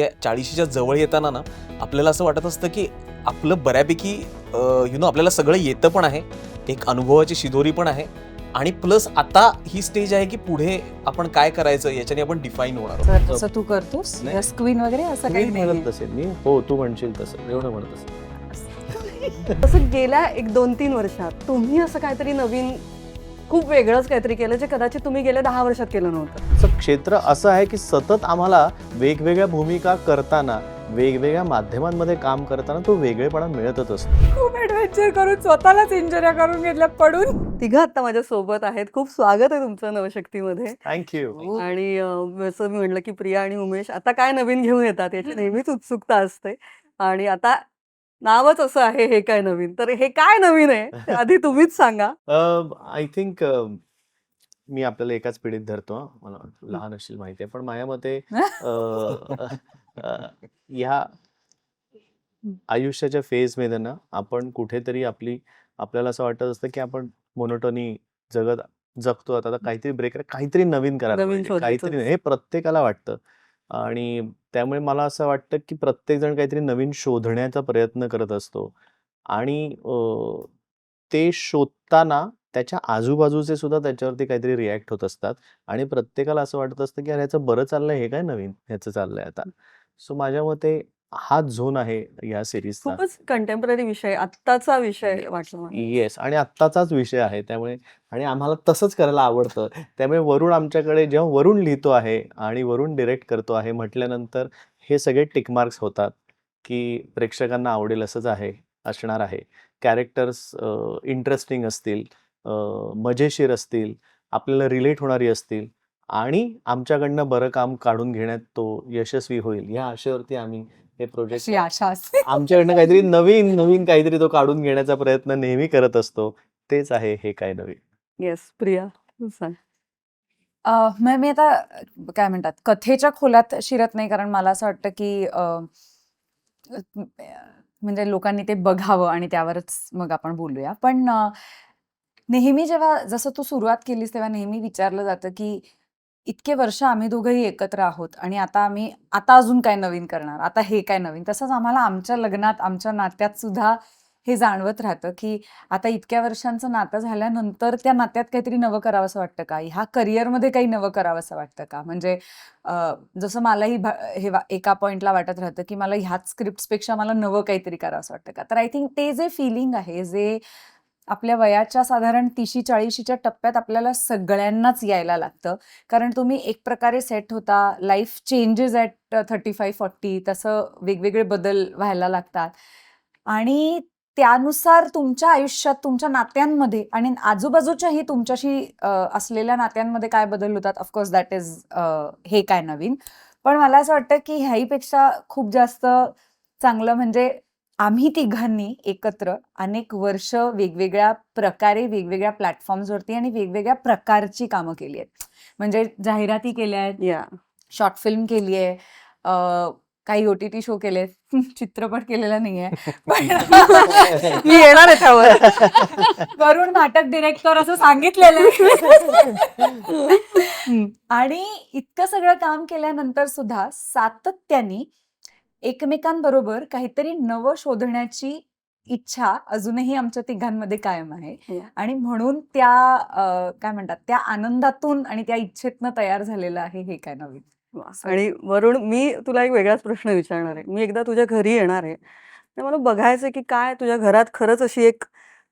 40च्या जवळ येताना ना आपल्याला असं वाटत असतं की आपलं बऱ्यापैकी आपल्याला सगळं येतं पण आहे, एक अनुभवाची शिदोरी पण आहे आणि प्लस आता ही स्टेज आहे की पुढे आपण काय करायचं याच्याने आपण डिफाईन होणार आहोत. तसं तू करतोस नाही. स्क्वीन वगैरे असं काही मी म्हणत नाही नसेल मी, हो तू म्हणशील तसं एवढं म्हणत असेल. तसं गेल्या 1-2-3 वर्षात तुम्ही असं काहीतरी नवीन खूप वेगळंच काहीतरी केलं जे कदाचित तुम्ही गेल्या 10 वर्षात केलं नव्हतं. असं क्षेत्र असं आहे की सतत आम्हाला वेगवेगळ्या भूमिका करताना, वेगवेगळ्या माध्यमांमध्ये काम करताना तो वेगळेपणा मिळतच असतो. खूप ऍडव्हेंचर करून स्वतःलाच इंजुऱ्या करून घेतल्या पडून. तिघं आता माझ्या सोबत आहेत. खूप स्वागत आहे तुमचं नवशक्तीमध्ये. थँक्यू. आणि जसं मी म्हटलं की प्रिया आणि उमेश आता काय नवीन घेऊन येतात याची नेहमीच उत्सुकता असते. आणि आता नावच असं आहे हे काय नवीन, तर हे काय नवीन आहे ते आधी तुम्हीच सांगा. आय थिंक मी आपल्याला एकाच पिढीत धरतो हं. मला लहान असेल माहिती आहे, पण माझ्या मते ह्या आयुष्याच्या फेजमध्ये ना आपण कुठेतरी आपल्याला असं वाटत असतं की आपण मोनोटोनी जगतो आता काहीतरी ब्रेक काहीतरी नवीन करायला नवीन पाहिजे, शोधायचं काहीतरी नाही, हे प्रत्येकाला वाटतं. आणि त्यामुळे मला असं वाटतं की प्रत्येक जण काहीतरी नवीन शोधण्याचा प्रयत्न करत असतो आणि ते शोधताना त्याच्या आजूबाजूचे सुद्धा त्याच्यावरती काहीतरी रिॲक्ट होत असतात आणि प्रत्येकाला असं वाटत असतं की अरे ह्याचं बरं चाललंय, हे काय नवीन ह्याचं चाललंय आता. सो माझ्या मते हा झोन आहे या सिरीजचा. खूपच कंटेम्पररी विषय, आत्ताचा विषय वाटला मला. येस, आणि आत्ताचाच विषय आहे त्यामुळे, आणि आम्हाला तसंच करायला आवडतं. त्यामुळे वरुण आमच्याकडे जेव्हा वरुण लिहितो आहे आणि वरुण डिरेक्ट करतो आहे म्हटल्यानंतर हे सगळे टिकमार्क्स होतात की प्रेक्षकांना आवडेल असंच असणार आहे. कॅरेक्टर्स इंटरेस्टिंग असतील, मजेशीर असतील, आपल्याला रिलेट होणारी असतील आणि आमच्याकडनं बरं काम काढून घेण्यात तो यशस्वी होईल या आशेवरती आम्ही हे प्रोजेक्ट, अशी आशा असते. आमच्याकडनं काहीतरी नवीन काहीतरी तो काढून घेण्याचा प्रयत्न नेहमी करत असतो. तेच आहे हे काय नवीन. येस, प्रिया तू सांग. मी आता काय म्हणतात कथेच्या खोलात शिरत नाही, कारण मला असं वाटतं की म्हणजे लोकांनी ते बघावं आणि त्यावरच मग आपण बोलूया. पण नेहमी जेव्हा जसं तू सुरुवात केलीस तेव्हा नेहमी विचारलं जातं की इतके वर्ष आम्ही दोघंही एकत्र आहोत आणि आता अजून काय नवीन करणार, आता हे काय नवीन. तसंच आम्हाला आमच्या लग्नात, आमच्या नात्यात सुद्धा हे जाणवत राहतं की आता इतक्या वर्षांचं नातं झाल्यानंतर त्या नात्यात काहीतरी नवं करावंसं वाटतं का, ह्या करिअरमध्ये काही नवं करावंसं वाटतं का. म्हणजे जसं मलाही एका पॉइंटला वाटत राहतं की मला ह्याच स्क्रिप्ट्सपेक्षा मला नवं काहीतरी करावंसं वाटतं का. तर आय थिंक ते जे फिलिंग आहे, जे आपल्या वयाच्या साधारण 30-40च्या टप्प्यात आपल्याला सगळ्यांनाच यायला लागतं. कारण तुम्ही एक प्रकारे सेट होता, लाईफ चेंजेस ॲट 35-40, तसं वेगवेगळे बदल व्हायला लागतात आणि त्यानुसार तुमच्या आयुष्यात, तुमच्या नात्यांमध्ये आणि आजूबाजूच्याही तुमच्याशी असलेल्या नात्यांमध्ये काय बदल होतात. ऑफकोर्स दॅट इज हे काय नवीन. पण मला असं वाटतं की ह्याहीपेक्षा खूप जास्त चांगलं म्हणजे आम्ही तिघांनी एकत्र अनेक वर्ष वेगवेगळ्या प्रकारे, वेगवेगळ्या प्लॅटफॉर्म्सवरती आणि वेगवेगळ्या प्रकारची कामं केली आहेत. म्हणजे जाहिराती केल्या आहेत, या शॉर्ट फिल्म केली आहे, काही OTT शो केले, चित्रपट केलेला नाहीये. पण मी येणार आहे त्यावर. वरुण नाटक डिरेक्टर असं सांगितलेलं आणि इतकं सगळं काम केल्यानंतर सुद्धा सातत्याने एकमेकांबरोबर काहीतरी नवं शोधण्याची इच्छा अजूनही आमच्या तिघांमध्ये कायम आहे. आणि म्हणून त्या काय म्हणतात त्या आनंदातून आणि त्या इच्छेतनं तयार झालेलं आहे हे काय नवीन. आणि वरुण, मी तुला एक वेगळाच प्रश्न विचारणार आहे. मी एकदा तुझ्या घरी येणार आहे, तर मला बघायचं की काय तुझ्या घरात खरंच अशी एक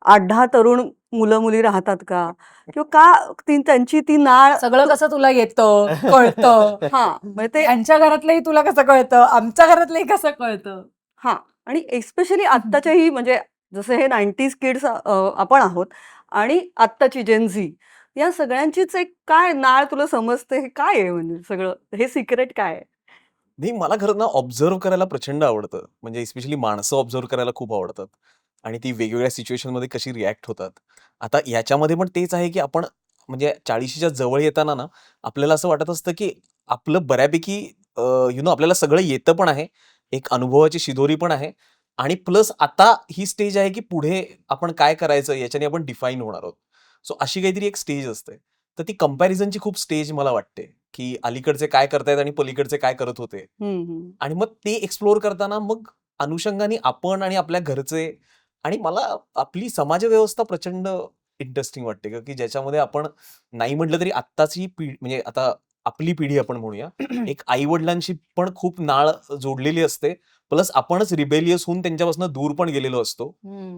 8-10 तरुण मुलं मुली राहतात का, किंवा का त्यांची ती नाळ सगळं कसं तुला येतं, कळतं. हा म्हणजे ते त्यांच्या घरातलंही तुला कसं कळतं, आमच्या घरातलंही कसं कळतं. हा, आणि एस्पेशली आत्ताच्याही म्हणजे जसं हे 90s किड्स आपण आहोत आणि आत्ताची जेन झी, या सगळ्यांचीच एक काय नाळ तुला समजते, हे काय आहे म्हणजे सगळं हे सिक्रेट काय आहे? नाही, मला खरं ना ऑब्झर्व्ह करायला प्रचंड आवडतं. म्हणजे स्पेशली माणसं ऑब्झर्व्ह करायला खूप आवडतात आणि ती वेगवेगळ्या सिच्युएशनमध्ये कशी रिॲक्ट होतात. आता याच्यामध्ये पण तेच आहे की आपण म्हणजे 40च्या जवळ येताना ना आपल्याला असं वाटत असतं की आपलं बऱ्यापैकी आपल्याला सगळं येतं पण आहे, एक अनुभवाची शिदोरी पण आहे आणि प्लस आता ही स्टेज आहे की पुढे आपण काय करायचं याच्याने आपण डिफाईन होणार आहोत. सो अशी काहीतरी एक स्टेज असते. तर ती कंपॅरिझनची खूप स्टेज मला वाटते. की अलीकडचे काय करतायत आणि पलीकडचे काय करत होते. आणि मग ते एक्सप्लोर करताना मग अनुषंगाने आपण आणि आपल्या घरचे आणि मला आपली समाजव्यवस्था प्रचंड इंटरेस्टिंग वाटते का, की ज्याच्यामध्ये आपण नाही म्हटलं तरी आत्ताची पिढी म्हणजे आता आपली पिढी आपण म्हणूया, एक आई-वडिलांशी पण खूप नाळ जोडलेली असते. प्लस आपणच रिबेलियस होऊन त्यांच्यापासून दूर पण गेलेलो असतो.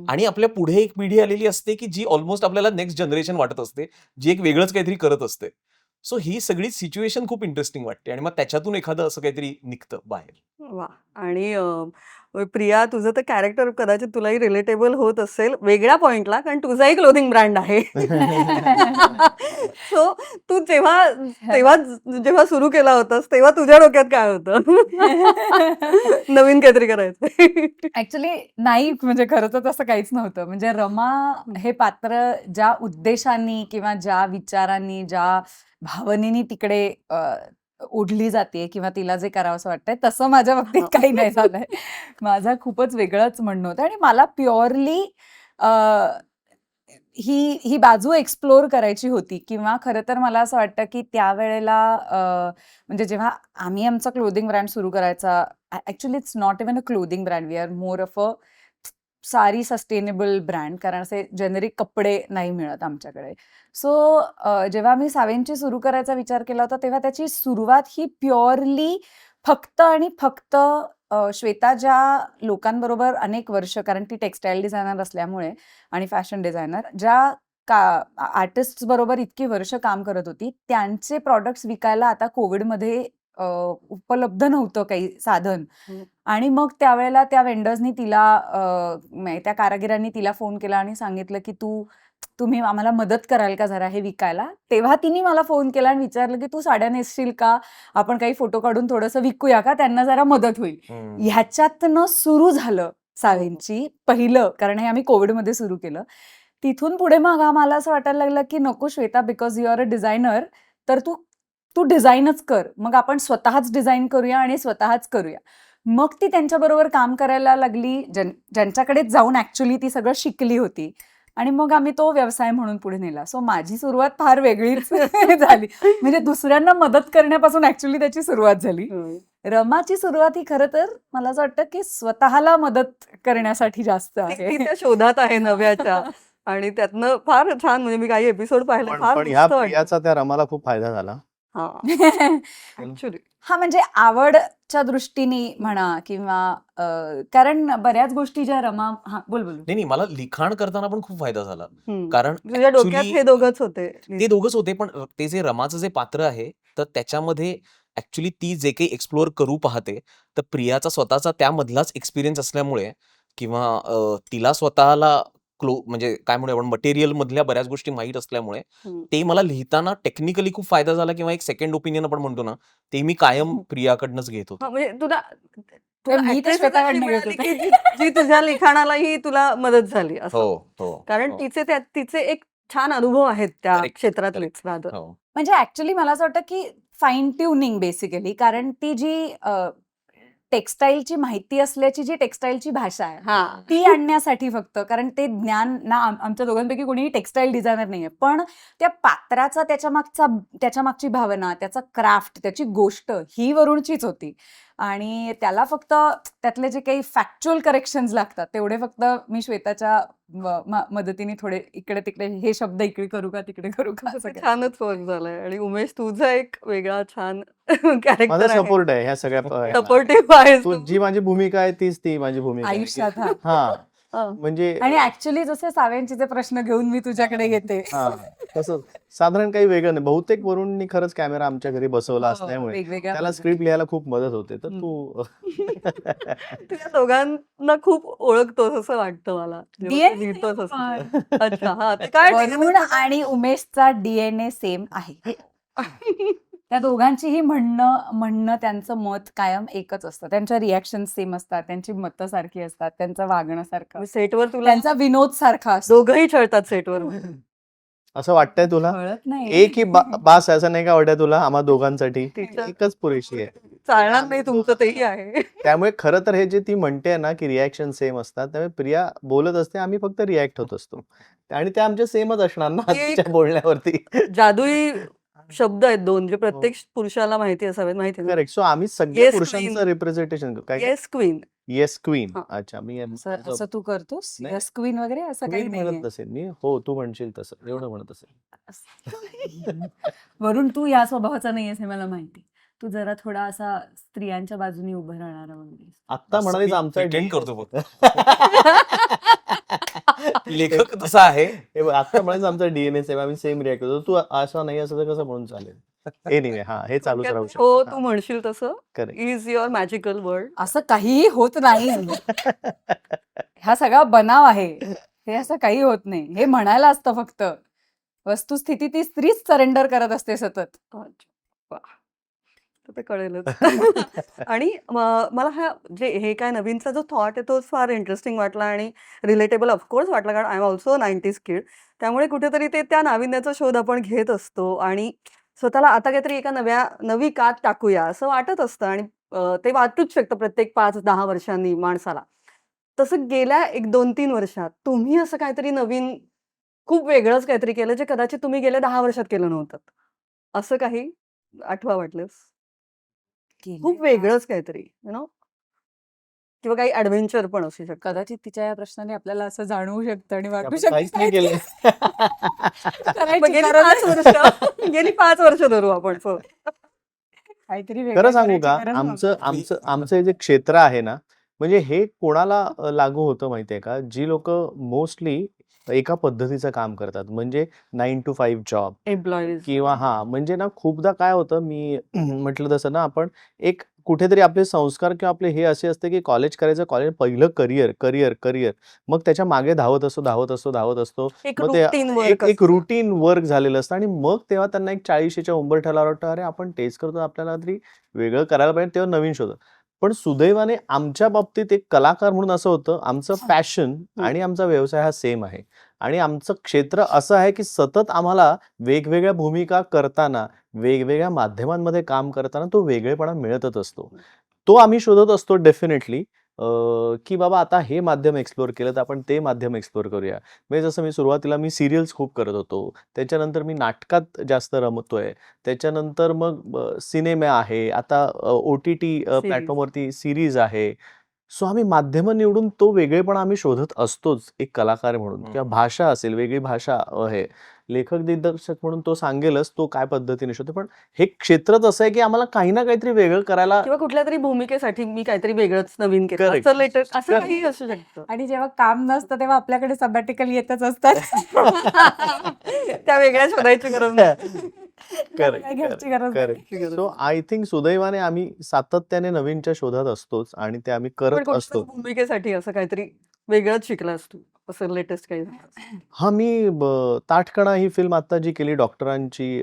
आणि आपल्या पुढे एक पिढी आलेली असते, की जी ऑलमोस्ट आपल्याला नेक्स्ट जनरेशन वाटत असते, जी एक वेगळंच काहीतरी करत असते. सो ही सगळी सिच्युएशन खूप इंटरेस्टिंग वाटते आणि मग त्याच्यातून एखादं असं काहीतरी निघतं बाहेर. वा. आणि प्रिया, तुझं तर कॅरेक्टर कदाचित तुलाही रिलेटेबल होत असेल वेगळ्या पॉइंटला, कारण तुझाही क्लोथिंग ब्रँड आहे. सो तू तेव्हा जेव्हा सुरू केला होतास तेव्हा तुझ्या डोक्यात काय होतं? नवीन काहीतरी करायचं. ऍक्च्युली नाही, म्हणजे खरं तर तसं काहीच नव्हतं. म्हणजे रमा हे पात्र ज्या उद्देशाने किंवा ज्या विचारांनी, ज्या भावनेनी तिकडे ओढली जाते किंवा तिला जे करावंसं वाटतंय तसं माझ्या बाबतीत काही नाही झालंय. माझं खूपच वेगळंच म्हणणं होतं आणि मला प्युअरली ही बाजू एक्सप्लोर करायची होती. किंवा खरं तर मला असं वाटतं की त्यावेळेला म्हणजे जेव्हा आम्ही आमचा क्लोथिंग ब्रँड सुरू करायचा, actually it's not even a clothing brand, we are more of a sari sustainable brand, कारण असे जेनेरिक कपडे नाही मिळत आमच्याकडे. सो जेव्हा मी सावेंची सुरू करायचा विचार केला होता तेव्हा त्याची सुरुवात ही प्युअरली फक्त आणि फक्त श्वेता ज्या लोकांबरोबर अनेक वर्ष, कारण ती टेक्सटाईल डिझायनर असल्यामुळे आणि फॅशन डिझायनर, ज्या आर्टिस्ट बरोबर इतकी वर्ष काम करत होती, त्यांचे प्रॉडक्ट्स विकायला आता कोविडमध्ये उपलब्ध नव्हतं काही साधन. आणि मग त्यावेळेला त्या वेंडर्सनी तिला त्या कारागिरांनी तिला फोन केला आणि सांगितलं की तुम्ही आम्हाला मदत कराल का जरा हे विकायला. तेव्हा तिने मला फोन केला आणि विचारलं की तू साड्या नेसशील का, आपण काही फोटो काढून थोडंसं विकूया का, त्यांना जरा मदत होईल. ह्याच्यातनं सुरू झालं सावेंची पहिलं, कारण हे आम्ही कोविडमध्ये सुरू केलं. तिथून पुढे मग आम्हाला असं वाटायला लागलं की नको Shweta, because you are a designer, तर तू डिझाईनच कर. मग आपण स्वतःच डिझाईन करूया आणि स्वतःच करूया. मग ती त्यांच्याबरोबर काम करायला लागली, ज्यांच्याकडे जाऊन ऍक्च्युली ती सगळं शिकली होती. आणि मग आम्ही तो व्यवसाय म्हणून पुढे नेला. सो माझी सुरुवात फार वेगळीच झाली. म्हणजे दुसऱ्यांना मदत करण्यापासून ऍक्च्युली त्याची सुरुवात झाली. रमाची सुरुवात ही खरं तर मला असं वाटतं की स्वतःला मदत करण्यासाठी जास्त ती आहे. त्या शोधात आहे नव्याच्या. आणि त्यातनं फार छान, म्हणजे मी काही एपिसोड पाहिले, फार पण ह्या मस्त वाटतं. प्रियाचा त्या रमाला खूप फायदा झाला. हा, ऍक्च्युली. हा, म्हणजे आवडच्या दृष्टीने म्हणा किंवा कारण बऱ्याच गोष्टी ज्या रमा बोल. नाही, मला लिखाण करताना पण खूप फायदा झाला. कारण तुझ्या डोक्यात ऍक्च्युली हे दोघंच होते. ते दोघंच होते, पण ते जे रमाचं जे पात्र आहे, तर त्याच्यामध्ये ऍक्च्युली ती जे काही एक्सप्लोअर करू पाहते, तर प्रियाचा स्वतःचा त्यामधलाच एक्सपिरियन्स असल्यामुळे किंवा तिला स्वतःला म्हणजे काय म्हणूया आपण, मटेरियल मधल्या बऱ्याच गोष्टी माहीत असल्यामुळे ते मला लिहिताना टेक्निकली खूप फायदा झाला. किंवा एक सेकंड ओपिनियन आपण म्हणतो ना, ते मी कायम प्रियाकडनंच घेत होतो. म्हणजे तुला मी तर attract श्वेताकडनं अशी घेत मिळाली होते. की जी तुझ्या लिखाणालाही तुला मदत झाली असं. हो. कारण हो. तिचे एक छान अनुभव आहेत त्या Correct, क्षेत्रातलेच. rather. हो. म्हणजे ऍक्च्युली मला असं वाटतं की फाईन ट्युनिंग बेसिकली, कारण ती जी टेक्सटाईलची माहिती असल्याची जी टेक्सटाईलची भाषा आहे हा. ती आणण्यासाठी फक्त, कारण ते ज्ञान ना आमच्या दोघांपैकी कोणीही टेक्सटाईल डिझायनर नाहीये, पण त्या पात्राचा त्याच्या मागची भावना, त्याचा क्राफ्ट, त्याची गोष्ट ही वरुणचीच होती. आणि त्याला फक्त त्यातले जे काही फॅक्च्युअल करेक्शन्स लागतात तेवढे फक्त मी श्वेताच्या मदतीने थोडे इकडे तिकडे, हे शब्द इकडे करू का तिकडे करू का, असं काय. छानच वर्क झालंय. आणि उमेश, तुझा एक वेगळा छान माझा कॅरेक्टर आहे. सपोर्ट आहे ह्या सगळ्या सपोर्टिव्ह आहेस तू. जी माझी भूमिका आहे तीच ती माझी भूमिका आहे. आयुष्यात हा. हा, हा. म्हणजे आणि ऍक्च्युली जसे सावेंचे प्रश्न घेऊन मी तुझ्याकडे येते. हा, तसं साधारण काही वेगळं नाही. बहुतेक वरुणनी खरंच कॅमेरा आमच्या घरी बसवला हो, असल्यामुळे वेगवेगळ्या त्याला पद्धती. स्क्रिप्ट लिहायला खूप मदत होते. तर तू तुझ्या दोघांना खूप ओळखतोस असं वाटतं मला, जेव्हा तू लिहितोस असं. अच्छा, हा. ते काय वरुण आणि उमेशचा DNA सेम आहे. त्या दोघांचीही म्हणणं त्यांचं मत कायम एकच असतं. त्यांच्या रिॲक्शन सेम असतात, त्यांची मतं सारखी असतात, त्यांचं वागणं सारखं, सेटवर तुला त्यांचा विनोद सारखा असतो. दोघंही छळतात सेटवर. असं वाटतंय तुला? कळत नाही. एक ही बास आहे असं नाही का वाटत तुला आम्हा दोघांसाठी? तिच्या- एकच पुरेशी आहे. चालणार नाही तुमचं, तेही आहे. त्यामुळे खरं तर हे जे ती म्हणते ना की रिॲक्शन सेम असतात, त्यामुळे प्रिया बोलत असते, आम्ही फक्त रिॲक्ट होत असतो आणि त्या आमच्या सेमच असणार ना ती एक- तिच्या बोलण्यावरती. जादुई शब्द आहेत 2 जे प्रत्येक पुरुषाला माहिती असावेत, माहिती ना? करेक्ट. सो आम्ही सगळ्या येस पुरुषांचं क्वीन, रिप्रेझेंटेशन काय येस क्वीन. Yes queen. हां. अच्छा, मी असं माझं असं तू करतोस नाही यस क्वीन वगैरे असं काही क्वीन म्हणत नाहीये. नसेल मी. हो, तू म्हणशील तसं एवढं म्हणत असेल. वरून तू या स्वभावाचा नाहीयेस हे मला माहिती. तू जरा थोडा असा स्त्रियांच्या बाजूने उभं राहणारा वगैरे. आत्ता असं म्हणालीच मी आमचा प्रिटेंड DNA करतो लेखक तसा आहे. हे बघ, आत्ता म्हणालीच आमचा DNA सेम, आम्ही सेम रिॲक्ट करतो. तू असा नाही असं तर कसं म्हणून चालेल. एनिवे हा हे चालूच राहू थोडक्यात हो, शकतं. तू म्हणशील तसं correct. Is your magical world. असं काहीही होत नाही. हा सगळा बनाव आहे. हे असं काही होत नाही. हे म्हणायला असतं फक्त. वस्तुस्थिती ती स्त्रीच सरेंडर करत असते सतत. अच्छा. वाह! तर ते कळेलच. आणि मला हे काय नवीनचा जो थॉट आहे तोच फार इंटरेस्टिंग वाटला आणि रिलेटेबल ऑफकोर्स वाटला, कारण आय एम ऑल्सो 90s किड. त्यामुळे कुठेतरी ते त्या नाविन्याचा शोध आपण घेत असतो आणि स्वतःला आता काहीतरी एका नवी कात टाकूया असं वाटत असतं आणि ते वाटूच शकतं प्रत्येक 5-10 वर्षांनी माणसाला. तसं गेल्या 1, 2, 3 वर्षात तुम्ही असं काहीतरी नवीन खूप वेगळंच काहीतरी केलं जे कदाचित तुम्ही गेल्या 10 वर्षात केलं नव्हतं. असं काही आठवा वाटलंस? खूप वेगळंच काहीतरी किंवा काही ॲडव्हेंचर पण असू शकतं. कदाचित तिच्या या प्रश्नाने आपल्याला असं जाणवू शकतं आणि की वाटू आपण शकतं काहीच नाही केलं. मग करायची गेली गरज 5 वर्ष गेली 5 वर्ष धरू आपण. काहीतरी खरं वेगळं सांगू करायची का, गरज आमचं नव्हती. आमचं आमचं जे क्षेत्र आहे ना, म्हणजे हे कोणाला लागू होतं माहितीये का, जी लोक मोस्टली एका पद्धतीचं काम करतात, म्हणजे 9 to 5 जॉब एम्प्लॉईज. किंवा म्हणजे ना खूपदा काय होतं, मी म्हटलं तसं ना, आपण एक कुठेतरी आपले संस्कार किंवा आपले हे असे असते की कॉलेज करायचं, कॉलेज पहिलं करिअर करिअर करिअर, मग त्याच्या मागे धावत असतो. एक मग ते रुटीन एक वर्क एक असतं. रुटीन वर्क झालेलं असतं आणि मग तेव्हा त्यांना एक 40च्या उंबरठ्याला वाटतं, अरे आपण तेच करतो, आपल्याला तरी वेगळं करायला पाहिजे, तेव्हा नवीन शोध. पण सुदैवाने आमच्या बाबतीत एक कलाकार म्हणून असं होतं, आमचं पॅशन आणि आमचा व्यवसाय हा सेम आहे आणि आमचं क्षेत्र असं आहे की सतत आम्हाला वेगवेगळ्या भूमिका करताना, वेगवेगळ्या माध्यमांमध्ये काम करताना तो वेगळेपणा मिळतच असतो. तो आम्ही शोधत असतो डेफिनेटली, की बाबा आता हे माध्यम एक्सप्लोर केलं तर आपण ते माध्यम एक्सप्लोर करूया. म्हणजे जसं मी सुरुवातीला सिरियल्स खूप करत होतो. त्याच्यानंतर मी नाटकात जास्त रमतोय. त्याच्यानंतर मग सिनेमा आहे. आता OTT सीरीज. प्लॅटफॉर्मवरती सीरीज आहे. सो आम्ही माध्यमं निवडून तो वेगळेपणा आम्ही शोधत असतोच एक कलाकार म्हणून, किंवा भाषा असेल, वेगळी भाषा आहे. लेखक दिग्दर्शक म्हणून तो सांगेलच तो काय पद्धतीने शोधतो. पण हे क्षेत्रच असं आहे की आम्हाला काही ना काहीतरी वेगळं करायला. किंवा कुठल्या तरी भूमिकेसाठी मी काहीतरी वेगळंच नवीन केलं करेक्ट. असं लेटेस्ट असं Correct. काही असू शकतं. आणि जेव्हा काम नसतं तेव्हा आपल्याकडे सबॅटिकल येतच असतात. त्या वेगळ्या शोधायची गरज नाही. त्यामुळे घ्यायची गरज नाही. करेक्ट. सो आय थिंक सुदैवाने आम्ही सातत्याने नवीनच्या शोधात असतोच आणि ते आम्ही पण करत कुठल्या असतो. तरी भूमिकेसाठी असं काहीतरी वेगळंच शिकलास तू असं लेटेस्ट काही झालं? हा, मी ताठकणा ही फिल्म आता जी केली डॉक्टरांची,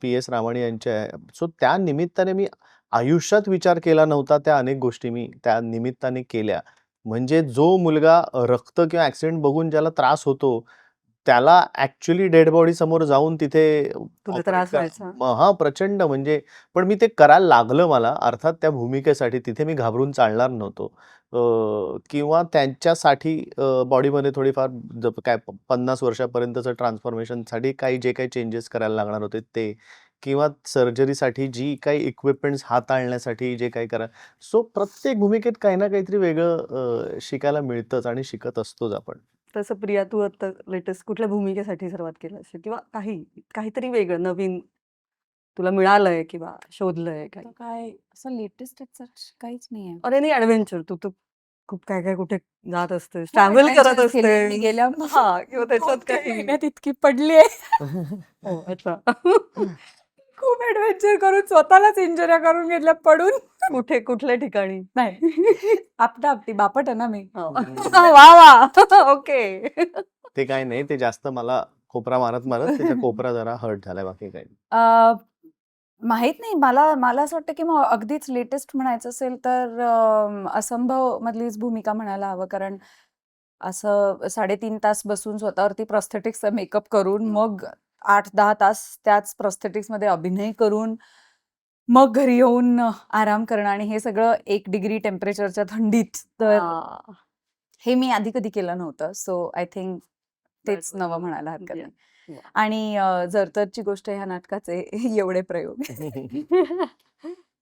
PS रामाणी यांची आहे. सो त्या निमित्ताने मी आयुष्यात विचार केला नव्हता त्या अनेक गोष्टी मी त्या निमित्ताने केल्या. म्हणजे जो मुलगा रक्त किंवा ऍक्सिडेंट बघून ज्याला त्रास होतो, त्याला ऍक्च्युअली डेड बॉडी समोर जाऊन तिथे तुला त्रास व्हायचा? हा प्रचंड, म्हणजे पण मी ते करायला लागलं मला, अर्थात त्या भूमिकेसाठी. तिथे मी घाबरून चालणार नव्हतो. किंवा त्यांच्यासाठी बॉडीमध्ये थोडीफार काय 50 वर्षापर्यंतचं ट्रान्सफॉर्मेशनसाठी जे काही चेंजेस करायला लागणार होते ते, किंवा सर्जरीसाठी जी काही इक्विपमेंट्स हाताळण्यासाठी जे काही करा. सो प्रत्येक भूमिकेत काही ना काहीतरी वेगळं शिकायला मिळतंच आणि शिकत असतोच आपण. तसं प्रिया, तू आता लेटेस्ट कुठल्या भूमिकेसाठी सुरुवात केली असेल किंवा काहीतरी वेगळं नवीन तुला मिळालंय किंवा शोधलंय काही? आता काय असं लेटेस्ट काहीच नाहीये. अरे नाही, ॲडव्हेंचर तू तर खूप काय कुठे जात असतेस, ट्रॅव्हल करत adventures केले मी असतेस. गेल्या हा, किंवा त्याच्यात 2-3 काही. महिन्यात इतकी पडलीये. हो, अच्छा. खूप ऍडव्हेंचर करून स्वतःलाच इंजुऱ्या करून घेतल्या पडून. कुठल्या ठिकाणी? नाही आपटी बापट आहे ना मी. हो. वा वा, ओके. ते काय नाही, ते जास्त मला खोपरा मारत त्याचा कोपरा जरा हर्ट झालाय, बाकी काही नाही. माहित नाही, मला असं वाटतं की मग अगदीच लेटेस्ट म्हणायचं असेल तर असंभव मधलीच भूमिका म्हणायला हवं, कारण असं 3.5 तास बसून स्वतःवरती प्रॉस्थेटिक्सचा मेकअप करून मग 8-10 तास त्याच प्रॉस्थेटिक्स मध्ये अभिनय करून मग घरी येऊन आराम करणं, आणि हे सगळं 1 डिग्री टेम्परेचरच्या थंडीत. तर हे मी आधी कधी केलं नव्हतं. सो आय थिंक तेच That's नवं म्हणायला हरकत yeah. नाही. वा. आणि जरतरची गोष्ट ह्या नाटकाचे एवढे प्रयोग.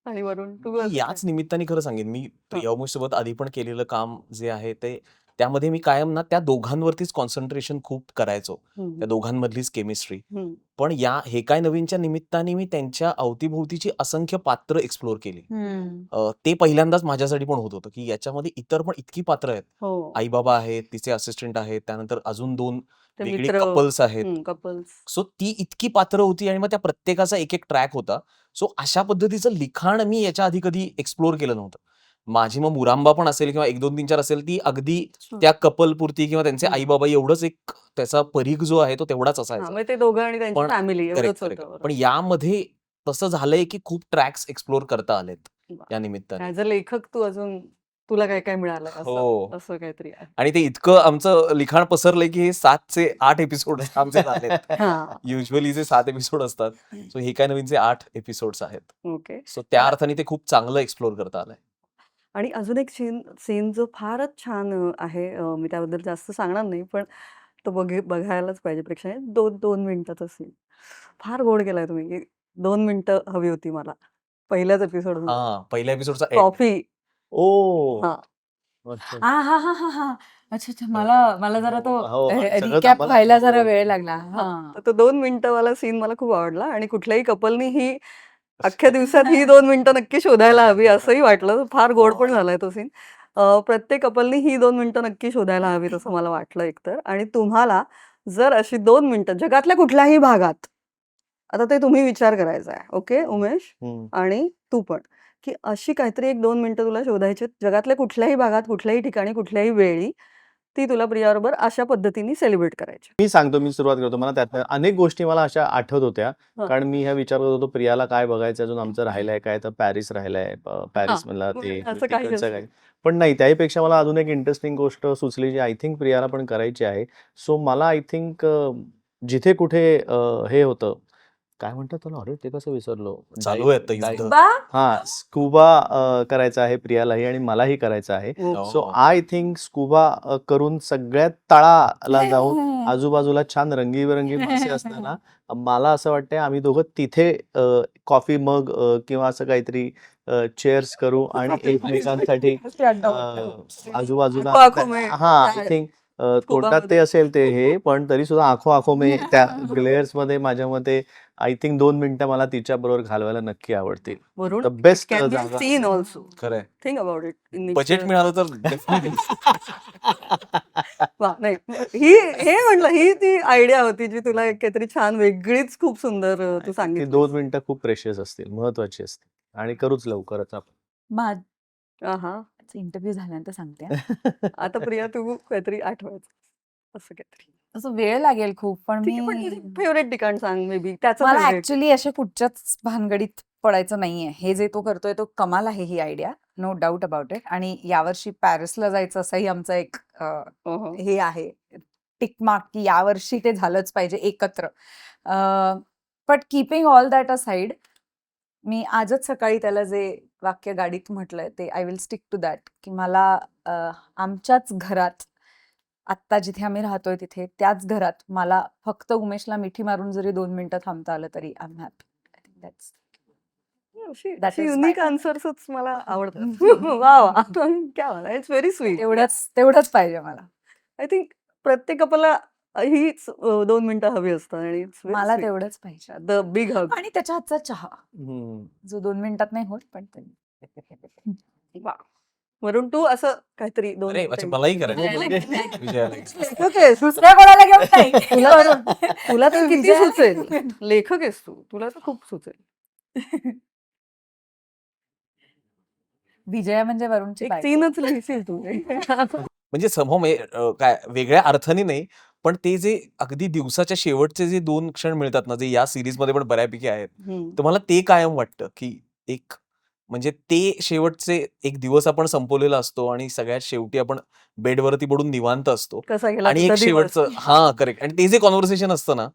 आणि वरून तू मी असं याच काय निमित्ताने खरं सांगेन, मी हं, प्रिया उमेश सोबत आधी पण केलेलं काम जे आहे ते त्यामध्ये मी कायम ना त्या दोघांवरतीच कॉन्सन्ट्रेशन खूप करायचो. हं, त्या दोघांमधलीच केमिस्ट्री. हं, पण हे काय नवीनच्या निमित्ताने मी त्यांच्या अवतीभोवतीची असंख्य पात्र एक्सप्लोर केली. ते पहिल्यांदाच माझ्यासाठी पण होत होतं, की याच्यामध्ये इतर पण इतकी पात्र आहेत. हो आई-बाबा आहेत, तिचे असिस्टंट आहेत, त्यानंतर अजून 2 ते वेगळे मित्र कपल्स आहेत. कपल्स सो ती इतकी पात्र होती आणि मग त्या प्रत्येकाचा एक ट्रॅक होता. सो अशा पद्धतीचं लिखाण मी याच्या आधी कधी एक्सप्लोर केलं नव्हतं. माझी मग मुरांबा पण असेल किंवा 1, 2, 3, 4 असेल ती अगदी त्या कपल पुरती किंवा त्यांचे आई-बाबा एवढंच एक त्याचा परीघ जो आहे तो तेवढाच हा असायचा. मग ते दोघं आणि त्यांची पण फॅमिली करेक्ट, एवढंच करेक्ट. होतं पण बरोबर यामध्ये तसं झालंय, की खूप ट्रॅक्स एक्सप्लोर करता आलेत वा. या निमित्ताने. ऍज अ लेखक तू अजून तुला काय काय मिळालंय असं हो. असं काहीतरी आहे आणि ते इतकं आमचं लिखाण पसरलंय, की हे 7 चे 8 एपिसोड आमचे झालेत. हा युजुअली जे 7 एपिसोड असतात. सो हे काय नवीनचे 8 एपिसोड्स आहेत. ओके सो त्या अर्थाने ते खूप चांगलं एक्सप्लोर करता आलंय. आणि अजून एक सीन जो फारच छान आहे मी त्याबद्दल जास्त सांगणार नाही पण तो बघायलाच पाहिजे प्रेक्षकांनी 2 मिनिटाचा सीन फार गोड केलाय तुम्ही की 2 मिनिटं हवी होती मला पहिल्याच एपिसोड मध्ये हां, पहिल्या एपिसोडचा एंड. कॉफी ओह! हा अच्छा. हां. अच्छा. मला जरा तो हो आणि सगळंच रिकॅप आम्हाला व्हायला जरा वेळ लागला. हा हां. तर तो 2 मिनिटं वाला सीन मला खूप आवडला आणि कुठल्याही कपलनी ही अख्ख्या दिवसात ही 2 मिनिटं नक्की शोधायला हवी असंही वाटलं फार गोड पण झालाय तो सीन प्रत्येक कपलनी ही 2 मिनिटं नक्की शोधायला हवीत असं मला वाटलं एकतर आणि तुम्हाला जर अशी 2 मिनिटं जगातल्या कुठल्याही भागात आता ते तुम्ही विचार करायचा आहे ओके उमेश हं. आणि तू पण की अशी काहीतरी 1-2 मिनिटं तुला शोधायची आहेत, जगातल्या कुठल्याही भागात कुठल्याही ठिकाणी कुठल्याही वेळी ती तुला प्रियाबरोबर अशा पद्धतीने सेलिब्रेट करायची मी सांगतो, मी सुरुवात करतो. मला त्यातल्या अनेक गोष्टी मला अशा आठवत होत्या. हं. कारण मी ह्या विचार करत होतो प्रियाला काय बघायचं अजून आमचं राहिलंय काय तर पॅरिस राहिलंय. हां, पॅरिसमधला मग ते असं काही तिकडचं असेल. काय. पण नाही त्याहीपेक्षा मला अजून एक इंटरेस्टिंग गोष्ट सुचली जी आय थिंक प्रियाला पण करायची आहे. सो मला आय थिंक जिथे कुठे हे होतं, काय म्हणतात त्याला? अरे ते कसं विसरलो. चालू आहे आता युद्ध. बा हां, स्कुबा करायचं आहे प्रियालाही आणि मलाही करायचं आहे. सो हो. आय थिंक स्कुबा करून सगळ्यात तळाला जाऊन आजूबाजूला छान रंगीबेरंगी मासे असताना मला असं वाटतंय आम्ही दोघं तिथे कॉफी मग किंवा असं काहीतरी चेअर्स करू आणि एकमेकांसाठी आजूबाजूला आंखो-आंखो में हां, आय त्या थिंक स्कुबा तोंडात ते मध्ये. असेल ते हे, पण तरी सुद्धा आखो में त्या ग्लेअर्समध्ये माझ्या मते आय थिंक 2 मिनिटं मला तिच्याबरोबर घालवायला नक्की आवडतील. वरून द बेस्ट कॅन बी जागा सीन ऑल्सो खरंय. Think about it in budget मिळालं तर डेफिनेटली. वा नाही हे म्हटलं ही ती आयडिया होती जी तुला एक काहीतरी छान वेगळीच खूप सुंदर तू ती सांगितली 2 मिनिटं खूप प्रेशियस असतील, महत्वाची असतील आणि करूच लवकरच आपण. हा इंटरव्ह्यू झाल्यानंतर सांगते हा. आता प्रिया तू काहीतरी आठवायचं असं काहीतरी असं वेळ लागेल खूप पण ठीक आहे पण मी तुझं फेवरेट ठिकाण सांग मे बी त्याचं मला favorite. ऍक्च्युली अशा कुठच्याच भानगडीत पडायचं नाहीये. हे जे तो करतोय तो कमाल आहे ही idea, no doubt about it. आणि यावर्षी पॅरिसला जायचं असंही आमचा एक अहं. हे आहे टिक मार्क की यावर्षी ते झालंच पाहिजे एकत्र. But keeping all that aside मी आजच सकाळी त्याला जे वाक्य गाडीत म्हटलंय ते I will stick to that की मला आमच्याच घरात आत्ता जिथे आम्ही राहतोय तिथे त्याच घरात मला फक्त उमेशला मिठी मारून जरी 2 मिनिटं थांबता आलं तरी आय एम हॅपी. अशी That is युनिक my- आन्सर्सच मला आवडतात वा वा क्या मला इट्स व्हेरी स्वीट तेवढंच पाहिजे मला. आय थिंक प्रत्येक कपलला हीच 2 मिनिटं हवी असतात आणि मला तेवढंच पाहिजे. द बिग हग आणि त्याच्या हातचा चहा हम्म. जो 2 मिनिटात नाही होत पण ते वा वरून तू असं काहीतरी 2 अरे अच्छा मलाही करायचं. विजयाला. दुसऱ्या कोणाला घेऊन नाही. तुला तर किती विजयाला सुचेल घेऊन. लेखक आहेस तू तुला तर खूप सुचेल विजया म्हणजे वरुणची एक बायको. सीनच लिहिशील तू म्हणजे काय वेगळ्या अर्थाने नाही, पण ते जे अगदी दिवसाच्या शेवटचे जे 2 क्षण मिळतात ना, जे या सीरीजमध्ये पण बऱ्यापैकी आहेत. तर मला ते कायम वाटतं, की एक म्हणजे ते शेवटचे एक दिवस आपण संपवलेला असतो आणि सगळ्यात शेवटी आपण बेडवरती पडून निवांत असतो. कसा गेला आणि एक तुझा दिवस? शेवटचं करेक्ट. आणि ते जे कॉन्व्हर्सेशन असतं ना,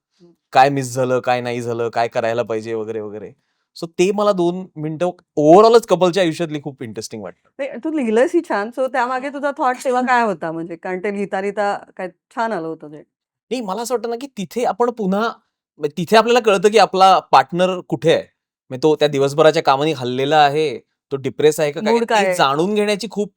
काय मिस झालं, काय नाही झालं, काय करायला पाहिजे वगैरे, वगैरे. सो ते मला 2 मिनिटं ओव्हरऑलच कपलच्या आयुष्यातली खूप इंटरेस्टिंग वाटतं. नाही, तू लिहिलंयस ही छान सो त्यामागे तुझा थॉट तेव्हा काय होता म्हणजे कारण ते लिहिता लिहिता काय छान आलं होतं ते नाही, मला असं वाटतं ना, की तिथे आपण पुन्हा तिथे आपल्याला कळतं, की आपला पार्टनर कुठे आहे. म्हणजे तो त्या दिवसभराच्या कामाने हललेला आहे, तो डिप्रेस आहे का काय, मूड काय ते आहे? जाणून घेण्याची खूप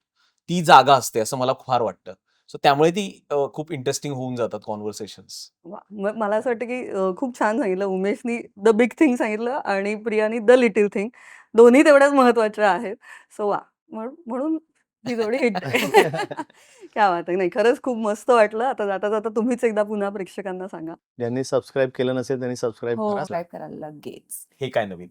ती जागा असते असं मला फार वाटतं. सो त्यामुळे ती खूप इंटरेस्टिंग होऊन जातात कॉन्व्हर्सेशन्स. वा! मला असं वाटतं, की खूप छान सांगितलं. उमेशनी द बिग थिंग सांगितलं आणि प्रियानी द लिटल थिंग. दोन्ही तेवढ्याच महत्त्वाच्या आहेत. सो वाह! म्हणून ही जोडी हिट आहे. क्या बात आहे! नाही खरंच खूप मस्त वाटलं. आता जाता-जाता तुम्हीच एकदा पुन्हा प्रेक्षकांना सांगा. ज्यांनी सबस्क्राईब केलं नसेल त्यांनी सबस्क्राईब हो, करा. सबस्क्राईब करा लगेच. हे काय नवीन?